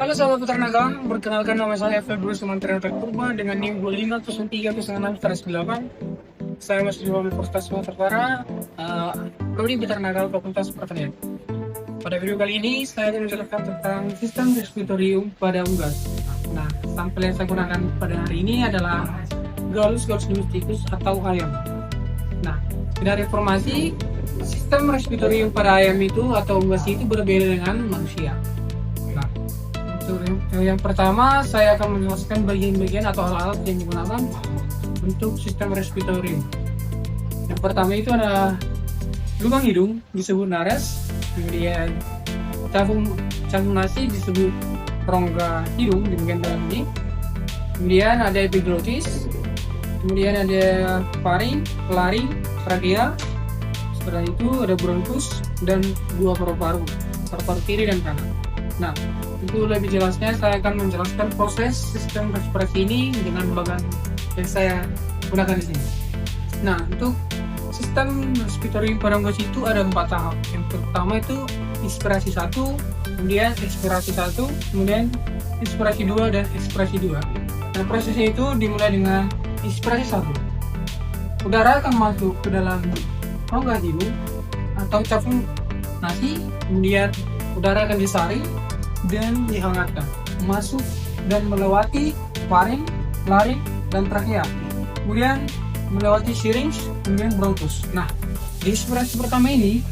Halo sahabat peternakan, perkenalkan nama saya Februari Sementara Purba dengan NIM 2503-8. Saya masih di Universitas Sumatera Utara, Prodi Peternakan Fakultas Pertanian. Pada video kali ini saya akan menjelaskan tentang sistem respiratorium pada unggas. Nah, sampel yang saya gunakan pada hari ini adalah Gallus domesticus atau ayam. Nah, dari informasi, sistem respiratorium pada ayam itu atau unggas itu berbeda dengan manusia. Nah, yang pertama saya akan menjelaskan bagian-bagian atau alat-alat yang digunakan untuk sistem respiratorium. Yang pertama itu ada lubang hidung disebut nares, kemudian cangkung nasi disebut rongga hidung di bagian dalam ini, kemudian ada epiglottis, kemudian ada faring, laring, trachea. Setelah itu ada bronkus dan dua paru-paru kiri dan kanan. Nah, untuk lebih jelasnya saya akan menjelaskan proses sistem respirasi ini dengan bagian yang saya gunakan di sini. Nah, untuk sistem respiratorium pada unggas itu ada 4 tahap. Yang pertama itu inspirasi 1, kemudian ekspirasi 1, kemudian inspirasi 2 dan ekspirasi 2. Nah, prosesnya itu dimulai dengan inspirasi 1. Udara akan masuk ke dalam rongga hidung atau cangkung nasi, kemudian udara akan disaring dan dihangatkan masuk dan melewati faring, laring, dan trachea, kemudian melewati syrinx, kemudian bronkus. Nah, di inspirasi pertama ini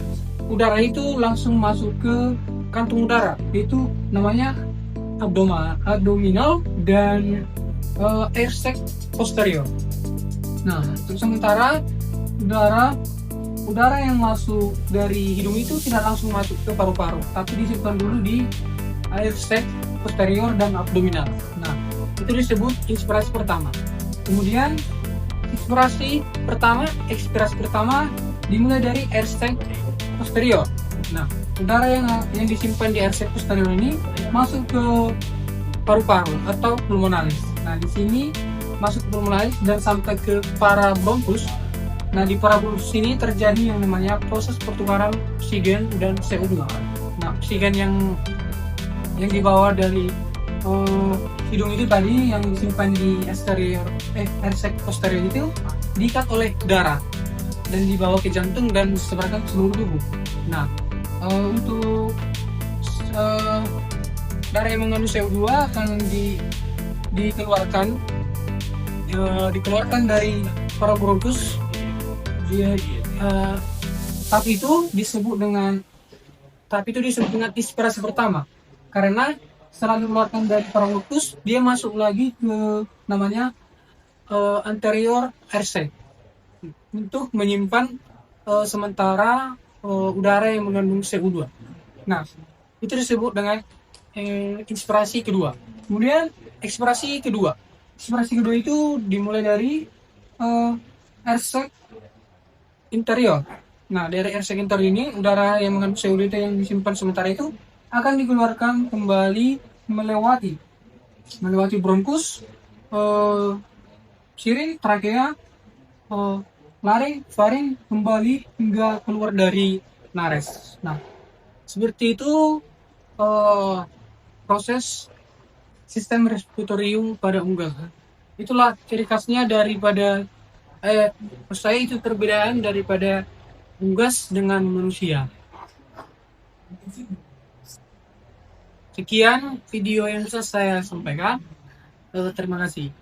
udara itu langsung masuk ke kantung udara, yaitu namanya abdominal dan air sac posterior. Nah, untuk sementara udara yang masuk dari hidung itu tidak langsung masuk ke paru-paru, tapi disimpan dulu di air sac posterior dan abdominal. Nah, itu disebut inspirasi pertama. Kemudian ekspirasi pertama dimulai dari air sac posterior. Nah, udara yang disimpan di air sac posterior ini masuk ke paru-paru atau pulmonalis. Nah, di sini masuk ke pulmonalis dan sampai ke parabronchus. Nah, di parabronchus ini terjadi yang namanya proses pertukaran oksigen dan CO2. Nah, oksigen yang dibawa dari hidung itu tadi yang disimpan di air sac posterior itu diikat oleh darah dan dibawa ke jantung dan disebarkan ke seluruh tubuh. Nah, untuk darah yang mengandung CO2 akan dikeluarkan dari parabronchus. Tahap itu disebut dengan inspirasi pertama, karena setelah dikeluarkan dari parabronchus dia masuk lagi ke namanya anterior air sac untuk menyimpan sementara udara yang mengandung CO2. Nah, itu disebut dengan inspirasi kedua. Kemudian ekspirasi kedua itu dimulai dari air sac interior. Nah, dari air sac interior ini udara yang mengandung CO2 yang disimpan sementara itu akan dikeluarkan kembali melewati bronkus, syrinx, trachea, laring, faring, kembali hingga keluar dari nares. Nah, seperti itu proses sistem respiratorium pada unggas. Itulah ciri khasnya daripada saya itu perbedaan daripada unggas dengan manusia. Sekian video yang bisa saya sampaikan. Terima kasih.